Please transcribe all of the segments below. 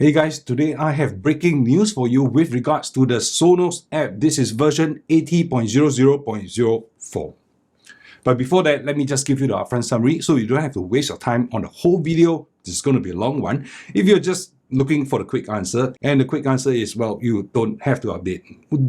Hey guys, today I have breaking news for you with regards to the Sonos app. This is version 80.00.04. But before that, let me just give you the upfront summary so you don't have to waste your time on the whole video. This is going to be a long one. If you're just looking for the quick answer, and the quick answer is, well, you don't have to update.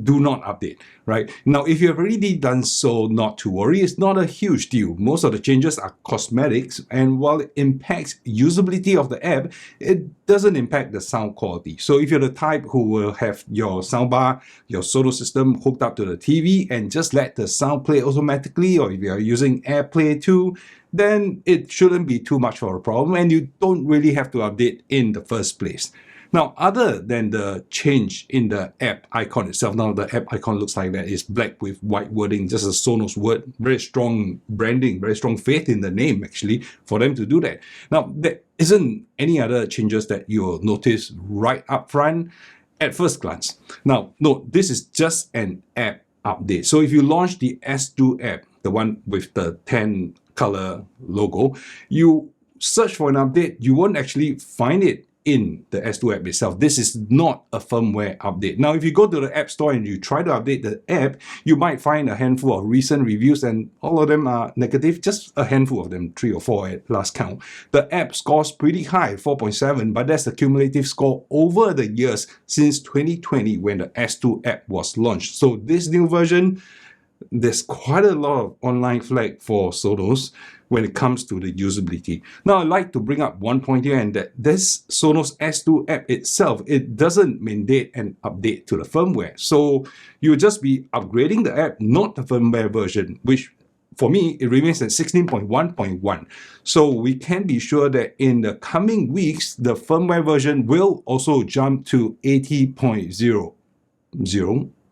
Do not update, right? Now, if you have already done so, not to worry. It's not a huge deal. Most of the changes are cosmetics, and while it impacts usability of the app, it doesn't impact the sound quality. So if you're the type who will have your soundbar, your Sonos system hooked up to the TV and just let the sound play automatically, or if you're using AirPlay too, then it shouldn't be too much of a problem and you don't really have to update in the first place. Now, other than the change in the app icon itself, now the app icon looks like that, it's black with white wording, just a Sonos word, very strong branding, very strong faith in the name actually for them to do that. Now, there isn't any other changes that you'll notice right up front at first glance. Now, note, this is just an app update. So if you launch the S2 app, the one with the 10 color logo, you search for an update, you won't actually find it in the S2 app itself. This is not a firmware update. Now, if you go to the App Store and you try to update the app, you might find a handful of recent reviews and all of them are negative, just a handful of them, 3 or 4 at last count. The app scores pretty high, 4.7, but that's the cumulative score over the years since 2020 when the S2 app was launched. So this new version, there's quite a lot of online flag for Sonos when it comes to the usability. Now, I'd like to bring up one point here, and that this Sonos S2 app itself, it doesn't mandate an update to the firmware. So you'll just be upgrading the app, not the firmware version, which for me, it remains at 16.1.1. So we can be sure that in the coming weeks, the firmware version will also jump to 80.00.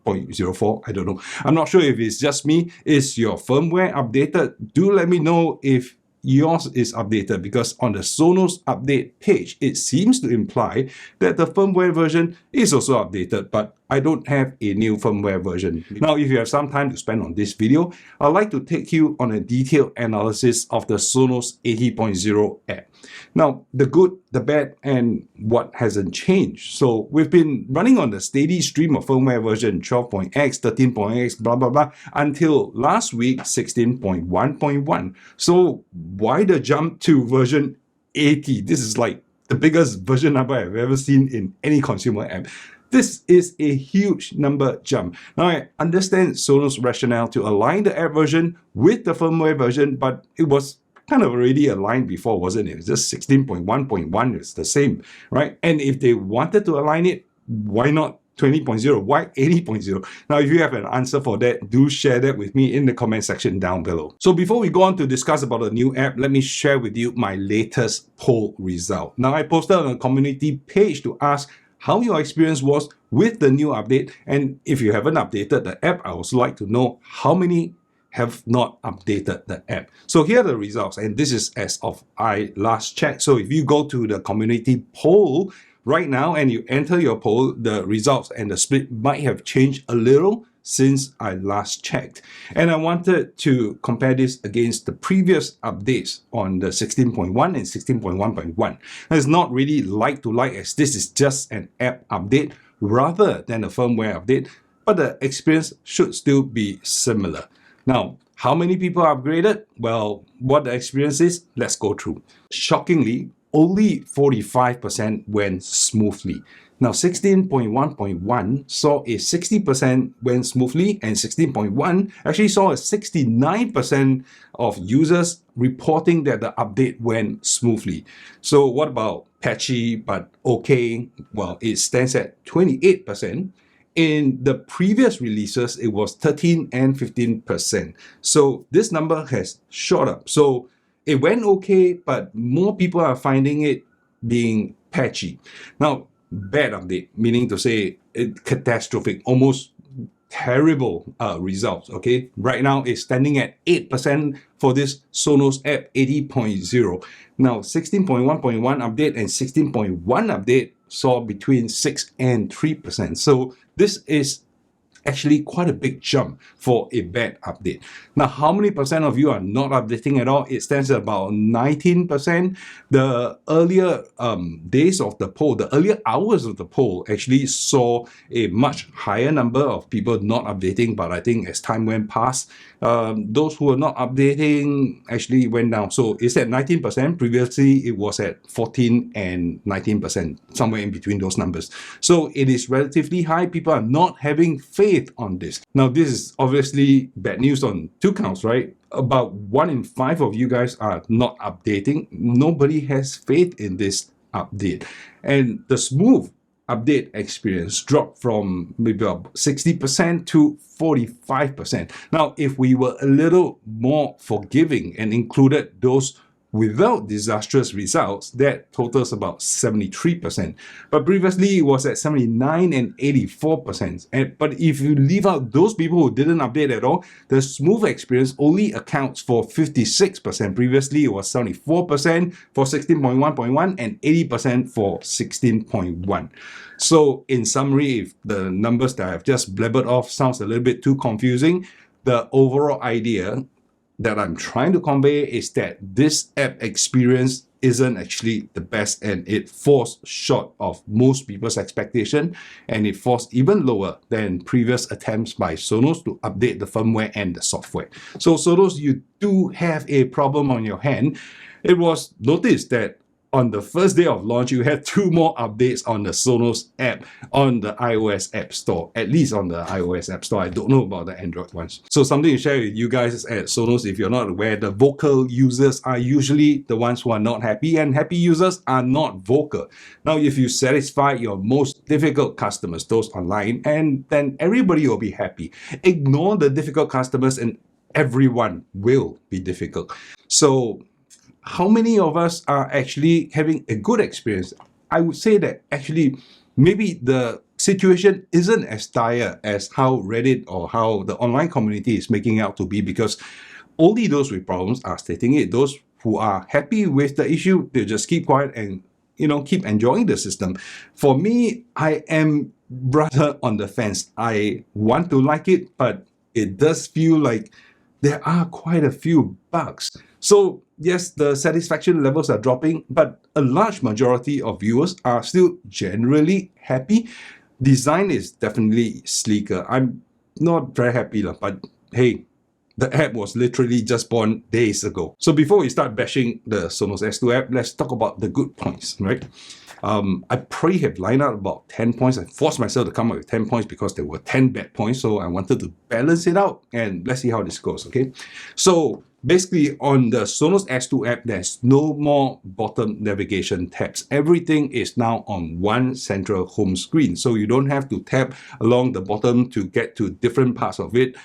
0.04, I don't know. I'm not sure if it's just me. Is your firmware updated? Do let me know if yours is updated, because on the Sonos update page, it seems to imply that the firmware version is also updated, but I don't have a new firmware version. Now, if you have some time to spend on this video, I'd like to take you on a detailed analysis of the Sonos 80.0 app. Now, the good, the bad, and what hasn't changed. So we've been running on the steady stream of firmware version 12.x, 13.x, blah, blah, blah, until last week, 16.1.1. So why the jump to version 80? This is like the biggest version number I've ever seen in any consumer app. This is a huge number jump. Now, I understand Sonos' rationale to align the app version with the firmware version, but it was kind of already aligned before, wasn't it? It's just 16.1.1, it's the same, right? And if they wanted to align it, why not 20.0? Why 80.0? Now, if you have an answer for that, do share that with me in the comment section down below. So before we go on to discuss about the new app, let me share with you my latest poll result. Now, I posted on a community page to ask how your experience was with the new update. And if you haven't updated the app, I also like to know how many have not updated the app. So here are the results, and this is as of I last checked. So if you go to the community poll right now and you enter your poll, the results and the split might have changed a little since I last checked. And I wanted to compare this against the previous updates on the 16.1 and 16.1.1. It's not really like to like, as this is just an app update rather than a firmware update, but the experience should still be similar. Now, how many people upgraded? Well, what the experience is, let's go through. Shockingly, only 45% went smoothly. Now, 16.1.1 saw a 60% went smoothly, and 16.1 actually saw a 69% of users reporting that the update went smoothly. So what about patchy but okay? Well, it stands at 28%. In the previous releases, it was 13 and 15%. So this number has shot up. So it went okay, but more people are finding it being patchy. Now, bad update, meaning to say catastrophic, almost terrible results, okay? Right now, it's standing at 8% for this Sonos app 80.0. Now, 16.1.1 update and 16.1 update saw between 6 and 3%. So this is actually quite a big jump for a bad update. Now, how many percent of you are not updating at all? It stands at about 19%. The earlier days of the poll, the earlier hours of the poll actually saw a much higher number of people not updating, but I think as time went past, those who were not updating actually went down. So it's at 19%. Previously, it was at 14 and 19%, somewhere in between those numbers. So it is relatively high. People are not having faith on this. Now, this is obviously bad news on two counts, right? About 1 in 5 of you guys are not updating. Nobody has faith in this update. And the smooth update experience dropped from maybe about 60% to 45%. Now, if we were a little more forgiving and included those without disastrous results, that totals about 73%. But previously, it was at 79 and 84%. But if you leave out those people who didn't update at all, the smooth experience only accounts for 56%. Previously, it was 74% for 16.1.1 and 80% for 16.1. So in summary, if the numbers that I've just blabbered off sounds a little bit too confusing, the overall idea that I'm trying to convey is that this app experience isn't actually the best, and it falls short of most people's expectation, and it falls even lower than previous attempts by Sonos to update the firmware and the software. So Sonos, you do have a problem on your hand. It was noticed that on the first day of launch, you had 2 more updates on the Sonos app on the iOS App Store, at least on the iOS App Store. I don't know about the Android ones. So something to share with you guys at Sonos, if you're not aware, the vocal users are usually the ones who are not happy, and happy users are not vocal. Now, if you satisfy your most difficult customers, those online, and then everybody will be happy. Ignore the difficult customers and everyone will be difficult. So how many of us are actually having a good experience? I would say that actually maybe the situation isn't as dire as how Reddit or how the online community is making out to be, because only those with problems are stating it. Those who are happy with the issue, they just keep quiet and keep enjoying the system. For me, I am rather on the fence. I want to like it, but it does feel like there are quite a few bugs. So yes, the satisfaction levels are dropping, but a large majority of viewers are still generally happy. Design is definitely sleeker. I'm not very happy, but hey, the app was literally just born days ago. So before we start bashing the Sonos S2 app, let's talk about the good points, right? I probably have lined out about 10 points. I forced myself to come up with 10 points because there were 10 bad points. So I wanted to balance it out, and let's see how this goes, okay? So basically, on the Sonos S2 app, there's no more bottom navigation tabs. Everything is now on one central home screen. So you don't have to tap along the bottom to get to different parts of it,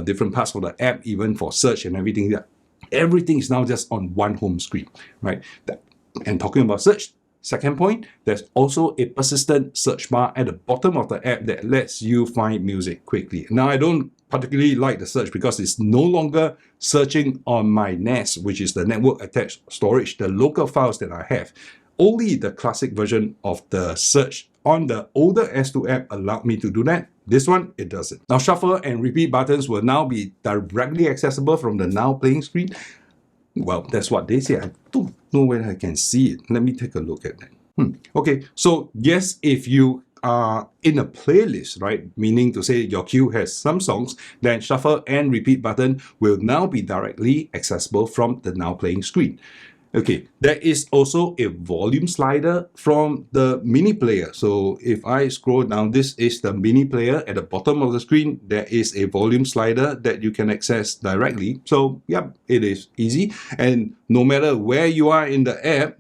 different parts of the app, even for search and everything. Everything is now just on one home screen, right? And talking about search, second point, there's also a persistent search bar at the bottom of the app that lets you find music quickly. Now, I don't particularly like the search because it's no longer searching on my NAS, which is the network attached storage, the local files that I have. Only the classic version of the search on the older S2 app allowed me to do that. This one, it doesn't. Now, shuffle and repeat buttons will now be directly accessible from the Now Playing screen. Well, that's what they say. I don't know whether I can see it. Let me take a look at that. Okay, so yes, if you are in a playlist, right, meaning to say your queue has some songs, then shuffle and repeat button will now be directly accessible from the Now Playing screen. Okay, there is also a volume slider from the mini player. So if I scroll down, this is the mini player. At the bottom of the screen, there is a volume slider that you can access directly. So yeah, it is easy. And no matter where you are in the app,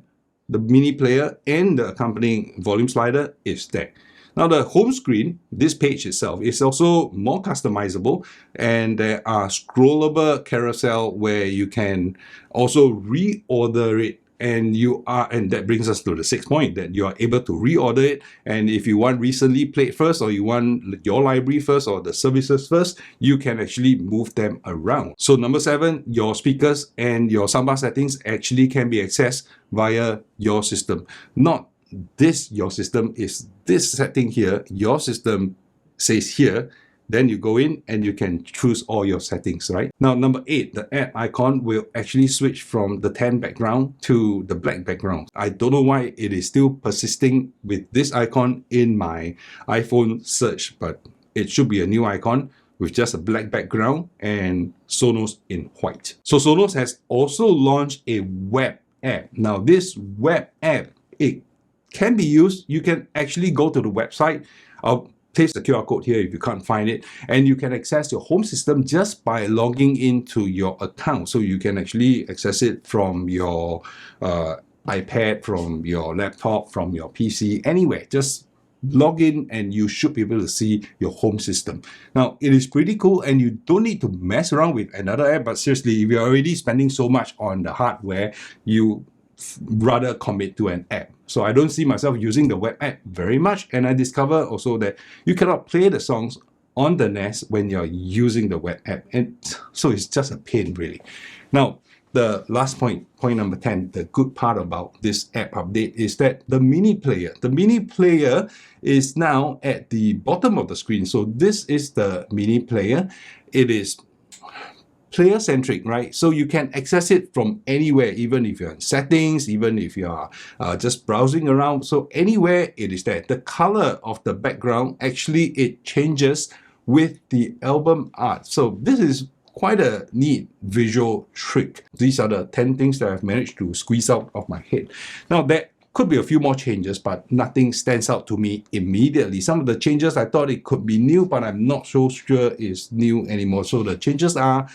the mini player and the accompanying volume slider is there. Now, the home screen, this page itself, is also more customizable, and there are scrollable carousel where you can also reorder it, and that brings us to the 6th point, that you are able to reorder it. And if you want recently played first, or you want your library first, or the services first, you can actually move them around. So number 7, your speakers and your soundbar settings actually can be accessed via your system. Not this, your system is this setting here. Your system says here, Then you go in and you can choose all your settings, right? Now, number 8, the app icon will actually switch from the tan background to the black background. I don't know why it is still persisting with this icon in my iPhone search, but it should be a new icon with just a black background and Sonos in white. So Sonos has also launched a web app. Now, this web app, it can be used. You can actually go to the website. I'll paste the QR code here if you can't find it, and you can access your home system just by logging into your account. So you can actually access it from your iPad, from your laptop, from your PC, anywhere. Just log in and you should be able to see your home system. Now, it is pretty cool and you don't need to mess around with another app, but seriously, if you're already spending so much on the hardware, you rather commit to an app. So I don't see myself using the web app very much, and I discover also that you cannot play the songs on the NAS when you're using the web app, and so it's just a pain really. Now, the last point number 10, the good part about this app update is that the mini player is now at the bottom of the screen. So this is the mini player. It is player-centric, right? So you can access it from anywhere, even if you're in settings, even if you are just browsing around. So anywhere it is there. The color of the background, actually it changes with the album art. So this is quite a neat visual trick. These are the 10 things that I've managed to squeeze out of my head. Now, there could be a few more changes, but nothing stands out to me immediately. Some of the changes I thought it could be new, but I'm not so sure it's new anymore. So the changes are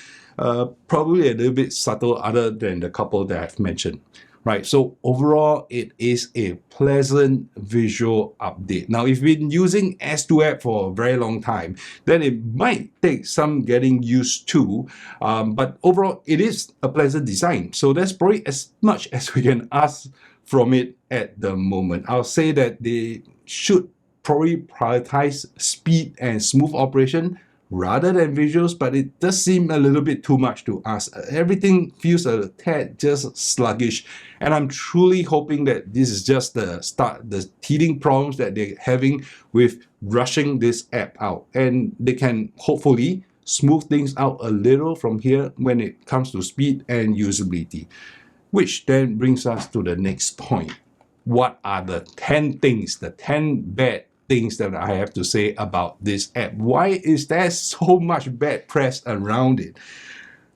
probably a little bit subtle other than the couple that I've mentioned. Right, so overall, it is a pleasant visual update. Now, if you've been using S2 app for a very long time, then it might take some getting used to, but overall, it is a pleasant design. So that's probably as much as we can ask from it at the moment. I'll say that they should probably prioritize speed and smooth operation rather than visuals, but it does seem a little bit too much to ask. Everything feels a tad just sluggish, and I'm truly hoping that this is just the start, the teething problems that they're having with rushing this app out, and they can hopefully smooth things out a little from here when it comes to speed and usability. Which then brings us to the next point. What are the 10 things, the 10 bad things that I have to say about this app? Why is there so much bad press around it?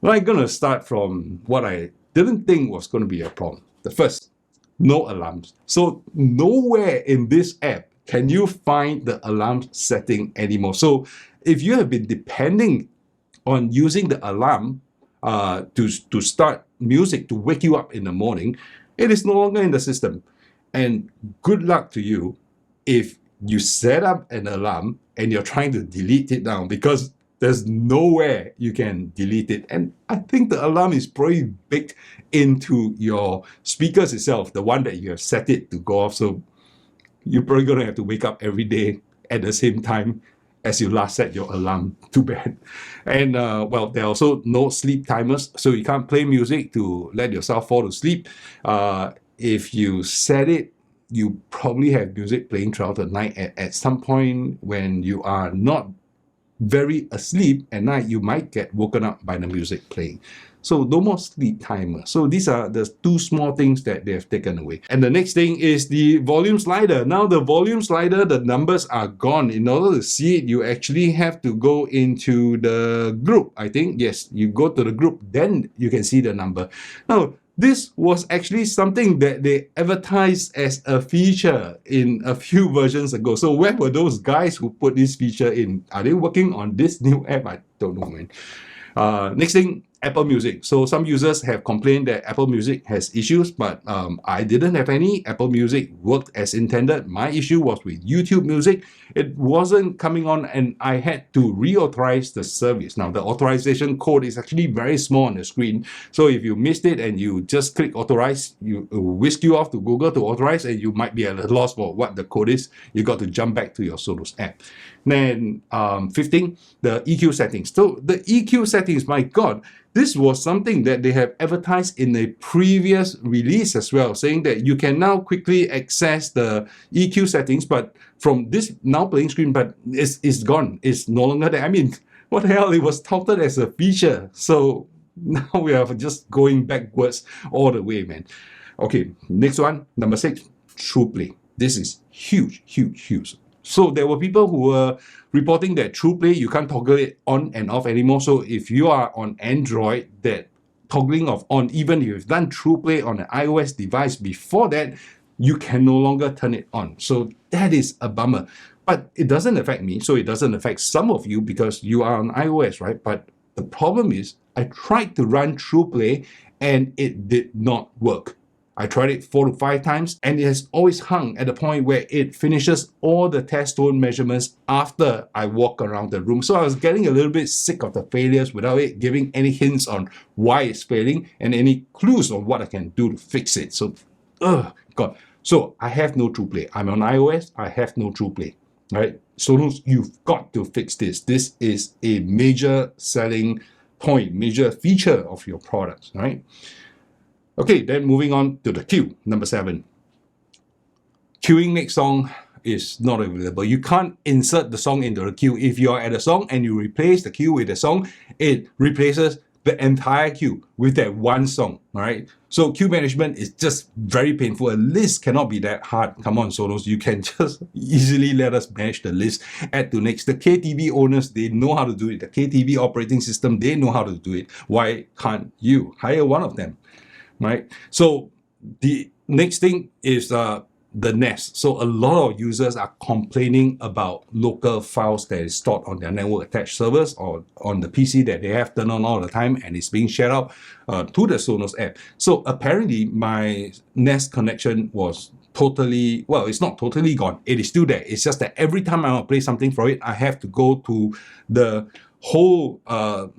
Well, I'm going to start from what I didn't think was going to be a problem. The first, no alarms. So nowhere in this app can you find the alarm setting anymore. So if you have been depending on using the alarm to start music to wake you up in the morning, it is no longer in the system. And good luck to you if you set up an alarm and you're trying to delete it now, because there's nowhere you can delete it. And I think the alarm is probably baked into your speakers itself, the one that you have set it to go off. So you're probably going to have to wake up every day at the same time as you last set your alarm to bed. And well, there are also no sleep timers, so you can't play music to let yourself fall to sleep. If you set it, you probably have music playing throughout the night. At some point when you are not very asleep at night, you might get woken up by the music playing. So no more sleep timer. So these are the two small things that they have taken away. And the next thing is the volume slider. Now the volume slider, the numbers are gone. In order to see it, you actually have to go into the group, I think. Yes, you go to the group, then you can see the number. Now, this was actually something that they advertised as a feature in a few versions ago. So where were those guys who put this feature in? Are they working on this new app? I don't know, man. Next thing, Apple Music. So some users have complained that Apple Music has issues, but I didn't have any. Apple Music worked as intended. My issue was with YouTube Music. It wasn't coming on and I had to reauthorize the service. Now the authorization code is actually very small on the screen. So if you missed it and you just click authorize, it will whisk you off to Google to authorize, and you might be at a loss for what the code is. You got to jump back to your Sonos app. Then 15, the EQ settings. So the EQ settings, my God, this was something that they have advertised in a previous release as well, saying that you can now quickly access the EQ settings, but from this now playing screen, but it's gone. It's no longer there. I mean, what the hell? It was touted as a feature. So now we are just going backwards all the way, man. Okay, next one, number 6, TruePlay. This is huge, huge, huge. So there were people who were reporting that TruePlay, you can't toggle it on and off anymore. So if you are on Android, that toggling of on, even if you've done TruePlay on an iOS device before that, you can no longer turn it on. So that is a bummer. But it doesn't affect me. So it doesn't affect some of you because you are on iOS, right? But the problem is I tried to run TruePlay and it did not work. I tried it 4 to 5 times and it has always hung at the point where it finishes all the test tone measurements after I walk around the room. So I was getting a little bit sick of the failures without it giving any hints on why it's failing and any clues on what I can do to fix it. So, God. So I have no TruePlay. I'm on iOS, I have no TruePlay, right? Sonos, you've got to fix this. This is a major selling point, major feature of your products, right? Okay, then moving on to the queue, number 7. Queuing next song is not available. You can't insert the song into the queue. If you're at a song and you replace the queue with a song, it replaces the entire queue with that one song, right? So queue management is just very painful. A list cannot be that hard. Come on, Sonos, you can just easily let us manage the list, add to next. The KTV owners, they know how to do it. The KTV operating system, they know how to do it. Why can't you? Hire one of them. Right? So the next thing is the Nest. So a lot of users are complaining about local files that is stored on their network attached servers or on the PC that they have turned on all the time and it's being shared out to the Sonos app. So apparently my Nest connection was totally, well, it's not totally gone. It is still there. It's just that every time I want to play something for it, I have to go to the whole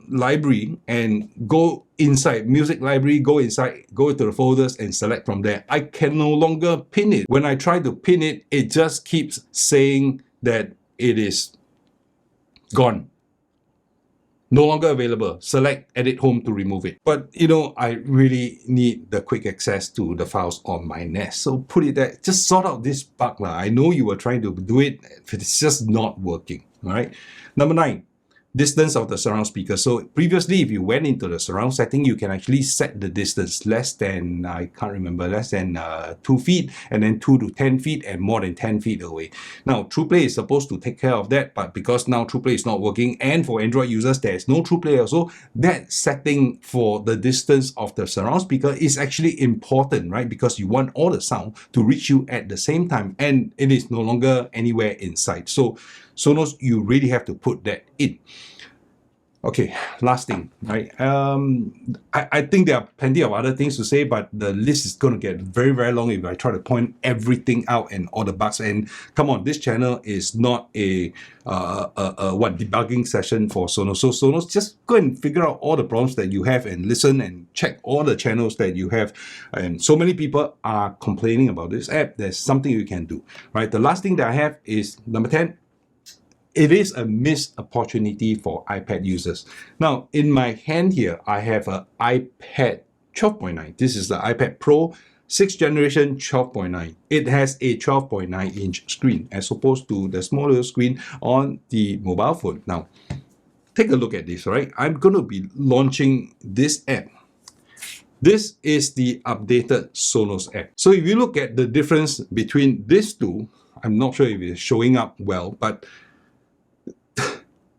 library and go inside music library, go to the folders and select from there. I can no longer pin it. When I try to pin it, it just keeps saying that it is gone. No longer available. Select edit home to remove it. But you know, I really need the quick access to the files on my Nest. So put it there, just sort out this bug. I know you were trying to do it, but it's just not working. All right. Number 9. Distance of the surround speaker. So previously, if you went into the surround setting, you can actually set the distance less than, I can't remember, less than 2 feet, and then 2 to 10 feet, and more than 10 feet away. Now, TruePlay is supposed to take care of that, but because now TruePlay is not working, and for Android users, there is no TruePlay also, that setting for the distance of the surround speaker is actually important, right? Because you want all the sound to reach you at the same time, and it is no longer anywhere inside. So Sonos, you really have to put that in. Okay, last thing, right? I think there are plenty of other things to say, but the list is going to get very, very long if I try to point everything out and all the bugs. And come on, this channel is not a debugging session for Sonos. So Sonos, just go and figure out all the problems that you have and listen and check all the channels that you have. And so many people are complaining about this app. There's something you can do, right? The last thing that I have is number 10. It is a missed opportunity for iPad users. Now, in my hand here, I have an iPad 12.9. This is the iPad Pro 6th generation 12.9. It has a 12.9 inch screen as opposed to the smaller screen on the mobile phone. Now, take a look at this, right? I'm going to be launching this app. This is the updated Sonos app. So if you look at the difference between these two, I'm not sure if it's showing up well, but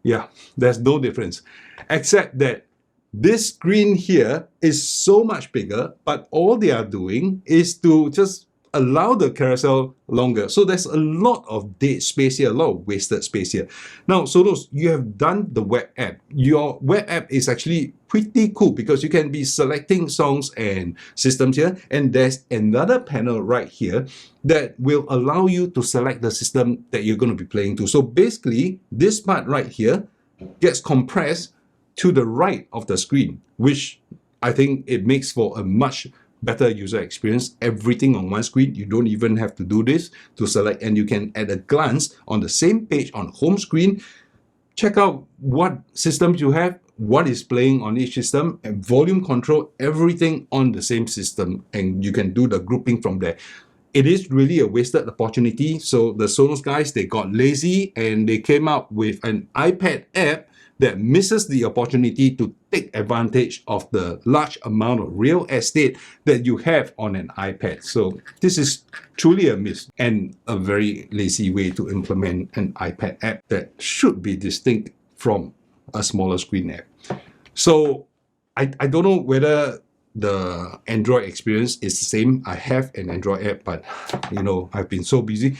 yeah, there's no difference, except that this screen here is so much bigger, but all they are doing is to just allow the carousel longer. So there's a lot of dead space here, a lot of wasted space here. Now, Sonos, you have done the web app. Your web app is actually pretty cool because you can be selecting songs and systems here. And there's another panel right here that will allow you to select the system that you're going to be playing to. So basically, this part right here gets compressed to the right of the screen, which I think it makes for a much better user experience. Everything on one screen. You don't even have to do this to select, and you can at a glance on the same page on home screen check out what systems you have, what is playing on each system, and volume control everything on the same system, and you can do the grouping from there. It is really a wasted opportunity. So the Sonos guys, they got lazy and they came up with an iPad app that misses the opportunity to take advantage of the large amount of real estate that you have on an iPad. So this is truly a miss and a very lazy way to implement an iPad app that should be distinct from a smaller screen app. So I don't know whether the Android experience is the same. I have an Android app, but you know, I've been so busy,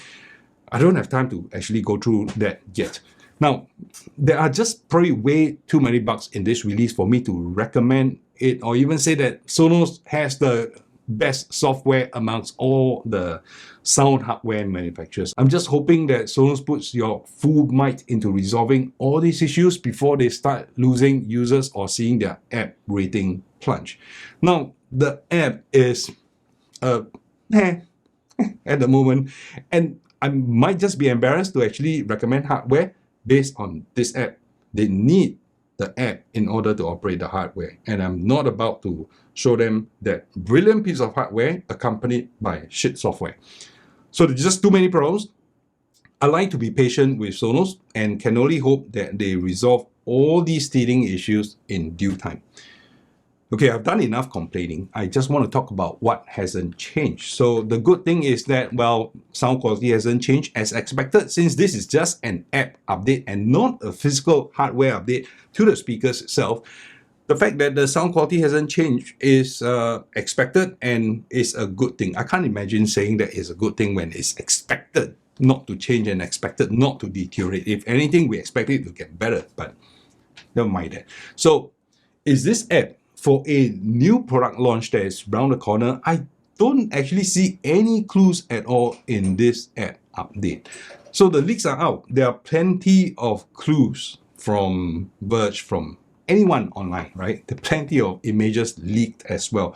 I don't have time to actually go through that yet. Now, there are just probably way too many bugs in this release for me to recommend it or even say that Sonos has the best software amongst all the sound hardware manufacturers. I'm just hoping that Sonos puts your full might into resolving all these issues before they start losing users or seeing their app rating plunge. Now, the app is at the moment, and I might just be embarrassed to actually recommend hardware based on this app. They need the app in order to operate the hardware, and I'm not about to show them that brilliant piece of hardware accompanied by shit software. So there's just too many problems. I like to be patient with Sonos and can only hope that they resolve all these teething issues in due time. Okay, I've done enough complaining. I just want to talk about what hasn't changed. So the good thing is that, well, sound quality hasn't changed as expected, since this is just an app update and not a physical hardware update to the speakers itself. The fact that the sound quality hasn't changed is expected and is a good thing. I can't imagine saying that is a good thing when it's expected not to change and expected not to deteriorate. If anything, we expect it to get better, but never mind that. So is this app for a new product launch that is around the corner? I don't actually see any clues at all in this app update. So the leaks are out. There are plenty of clues from Verge, from anyone online, right? There are plenty of images leaked as well.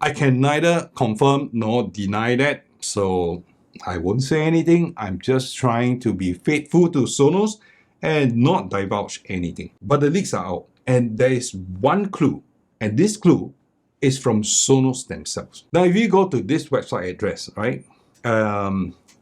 I can neither confirm nor deny that, so I won't say anything. I'm just trying to be faithful to Sonos and not divulge anything. But the leaks are out, and there is one clue, and this clue is from Sonos themselves. Now, if you go to this website address, right,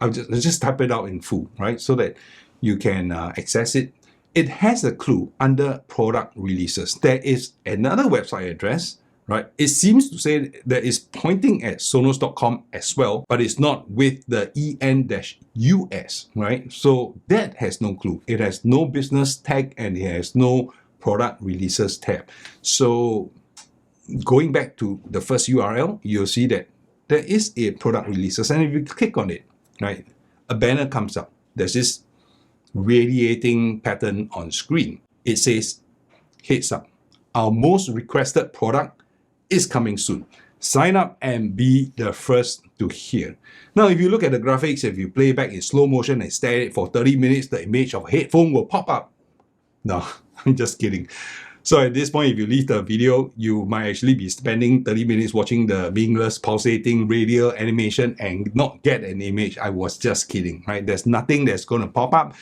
let's just type it out in full, right, so that you can access it. It has a clue under product releases. There is another website address, right? It seems to say that it's pointing at Sonos.com as well, but it's not with the EN-US, right? So that has no clue. It has no business tag and it has no product releases tab. So going back to the first URL, you'll see that there is a product releases, and if you click on it, right, a banner comes up. There's this radiating pattern on screen. It says, heads up, our most requested product is coming soon. Sign up and be the first to hear. Now, if you look at the graphics, if you play back in slow motion and stare at it for 30 minutes, the image of a headphone will pop up. No, I'm just kidding. So at this point, if you leave the video, you might actually be spending 30 minutes watching the meaningless pulsating radial animation and not get an image. I was just kidding, right? There's nothing that's going to pop up.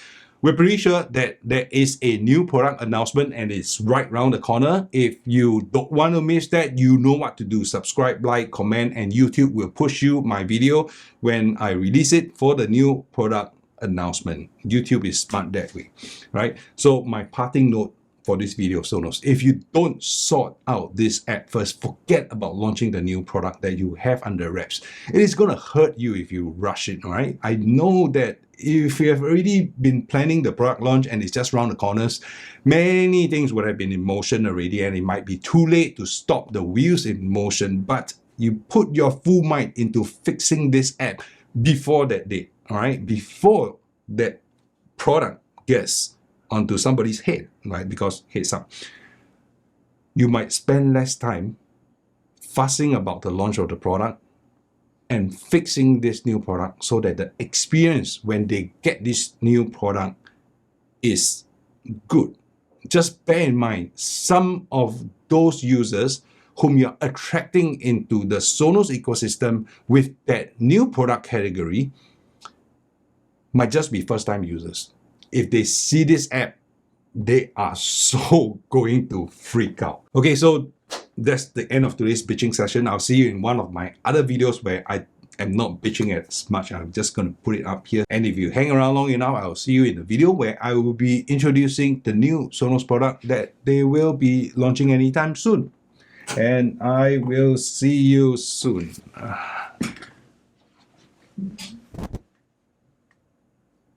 We're pretty sure that there is a new product announcement and it's right around the corner. If you don't want to miss that, you know what to do. Subscribe, like, comment, and YouTube will push you my video when I release it for the new product announcement. YouTube is smart that way, right? So my parting note for this video, Sonos, if you don't sort out this app first, forget about launching the new product that you have under wraps. It is going to hurt you if you rush it, right? I know that if you have already been planning the product launch and it's just around the corners, many things would have been in motion already and it might be too late to stop the wheels in motion, but you put your full might into fixing this app before that date, all right? Before that product gets onto somebody's head, right? Because heads up, you might spend less time fussing about the launch of the product and fixing this new product so that the experience when they get this new product is good. Just bear in mind, some of those users whom you're attracting into the Sonos ecosystem with that new product category might just be first-time users. If they see this app they are so going to freak out. Okay, so that's the end of today's bitching session. I'll see you in one of my other videos where I am not bitching as much. I'm just going to put it up here. And if you hang around long enough, I'll see you in the video where I will be introducing the new Sonos product that they will be launching anytime soon. And I will see you soon.